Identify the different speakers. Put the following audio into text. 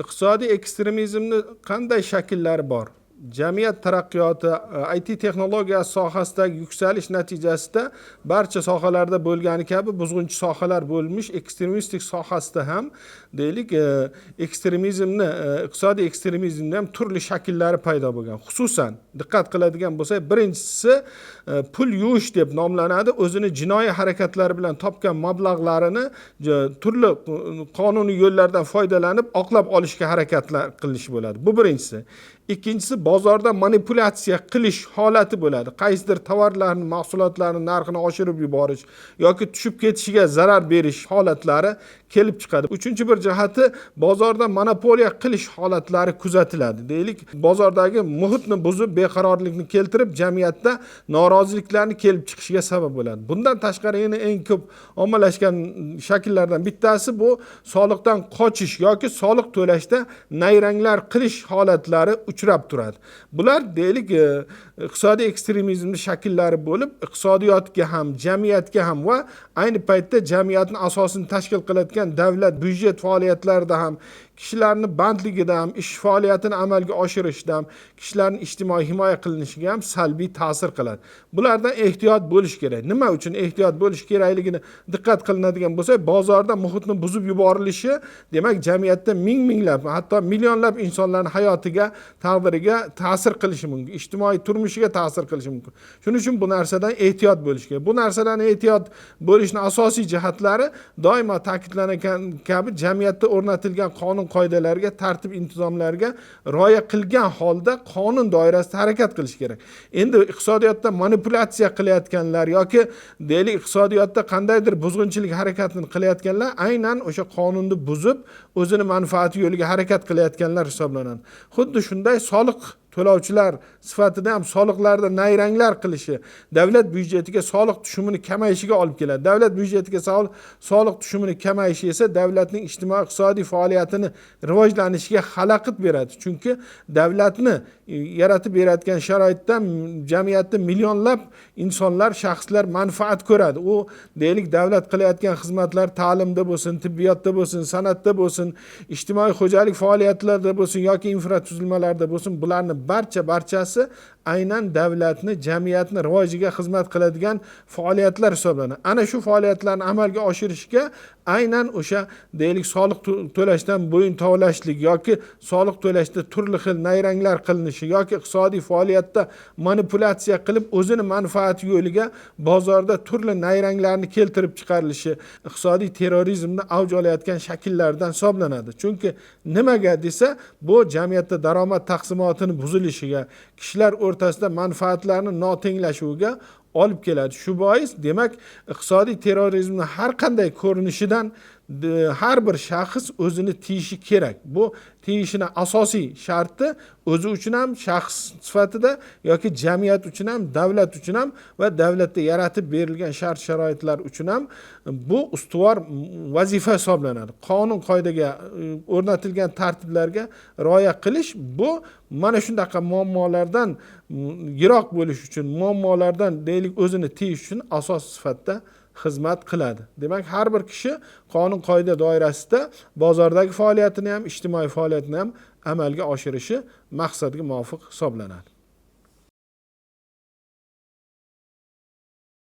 Speaker 1: iqtisodiy ekstremizmni qanday shakllari bor? Jamiyat taraqqiyoti, IT texnologiya sohasidagi yuksalish natijasida barcha sohalarda bo'lgani kabi buzg'unchi sohalar bo'lmish, ekstremistik sohasida ham deylik ekstremizmni, iqtisodiy ekstremizmni ham turli shakllari paydo bo'lgan. Xususan diqqat qiladigan bo'lsak, birinchisi pul yuvish deb nomlanadi. O'zini jinoiy harakatlari bilan topgan mablag'larini turli qonuniy yo'llardan foydalanib oqlab olishga harakatlar qilish bo'ladi. Bu birinchisi. Ikkinchisi bozorda manipulyatsiya qilish holati bo'ladi. Qaysidir tovarlarning, mahsulotlarning narxini oshirib yuborish yoki tushib ketishiga zarar berish holatlari kelib chiqadi. Uchinchi bir jihati bozorda monopoliya qilish holatlari kuzatiladi. Deylik, bozordagi muhitni buzib, beqarorlikni keltirib, jamiyatda noroziliklarni kelib chiqishiga sabab bo'ladi. Bundan tashqari yana eng ko'p ommalashgan shakllardan bittasi bu soliqdan qochish yoki soliq to'lashda nayranglar qilish holatlari uchrab turadi. Bular deylik iqtisodiy ekstremizmning shakllari bo'lib, iqtisodiyotga ham, jamiyatga ham va ayni paytda jamiyatning asosini tashkil qiladigan davlat byudjet faoliyatlarida ham, kishilarning bandligida ham, ish faoliyatini amalga oshirishda ham, kishilarning ijtimoiy himoya qilinishiga ham salbiy ta'sir qiladi. Bulardan ehtiyot bo'lish kerak. Nima uchun ehtiyot bo'lish kerakligini diqqat qilinadigan bo'lsa, bozorda muhitni buzib yuborilishi, demak jamiyatda minglab, hatto millionlab insonlarning hayotiga, taqdiriga ta'sir qilishi mumkin, ijtimoiy turmushiga ta'sir qilishi mumkin. Shuning uchun bu narsadan ehtiyot bo'lish kerak. Bu narsadan ehtiyot bo'lishning asosiy jihatlari doimo ta'kidlangan kabi jamiyatda o'rnatilgan qonun qoidalarga, tartib intizomlarga rioya qilgan holda qonun doirasida harakat qilish kerak. Endi iqtisodiyotda manipulyatsiya qilayotganlar yoki deylik iqtisodiyotda qandaydir buzg'unchilik harakatini qilayotganlar aynan o'sha qonunni buzib, o'zini manfaati yo'liga harakat qilayotganlar hisoblanadi. Xuddi shunday soliq to'lovchilar sifatida ham soliqlarda nayranglar qilishi davlat byudjetiga soliq tushumini kamayishiga olib keladi. Davlat byudjetiga soliq tushumini kamayishi esa davlatning ijtimoiy iqtisodiy faoliyatini rivojlanishiga xalaqit beradi. Chunki davlatni yaratib berayotgan sharoitdan jamiyatda millionlab insonlar, shaxslar manfaat ko'radi. U deylik davlat qilayotgan xizmatlar ta'limda bo'lsin, tibbiyotda bo'lsin, san'atda bo'lsin, ijtimoiy xo'jalik faoliyatlarida bo'lsin yoki infratuzilmalarda bo'lsin, bularni barchasi aynan davlatni, jamiyatni rivojiga xizmat qiladigan faoliyatlar hisoblanadi. Ana shu faoliyatlarni amalga oshirishga aynan o'sha deylik soliq to'lashdan bo'yin tovlashlik yoki soliq to'lashda turli xil nayranglar qilinishi yoki iqtisodiy faoliyatda manipulyatsiya qilib o'zini manfaati yo'liga bozorda turli nayranglarni keltirib chiqarilishi iqtisodiy terrorizmni avj olayotgan shakllardan hisoblanadi. Chunki nimaga desa, bu jamiyatda daromad taqsimotini buzilishiga, kishilar o'rtasida manfaatlarni notenglashuviga olib keladi. Shu bois, demak, iqtisodiy terrorizmning har qanday ko'rinishidan har bir shaxs o'zini tiyishi kerak. Bu tiyishini asosiy sharti o'zi uchun ham shaxs sifatida yoki jamiyat uchun ham, davlat uchun ham va davlatda yaratib berilgan shart-sharoitlar uchun ham bu ustuvor vazifa hisoblanadi. Qonun qoidaga o'rnatilgan tartiblarga rioya qilish bu mana shunaqa muammolardan yiroq bo'lish uchun, muammolardan deylik o'zini tiyish uchun asos sifatida xizmat qiladi. Demak, har bir kishi qonun qoida doirasida bozordagi faoliyatini ham, ijtimoiy faoliyatini ham amalga oshirishi maqsadga muvofiq hisoblanadi.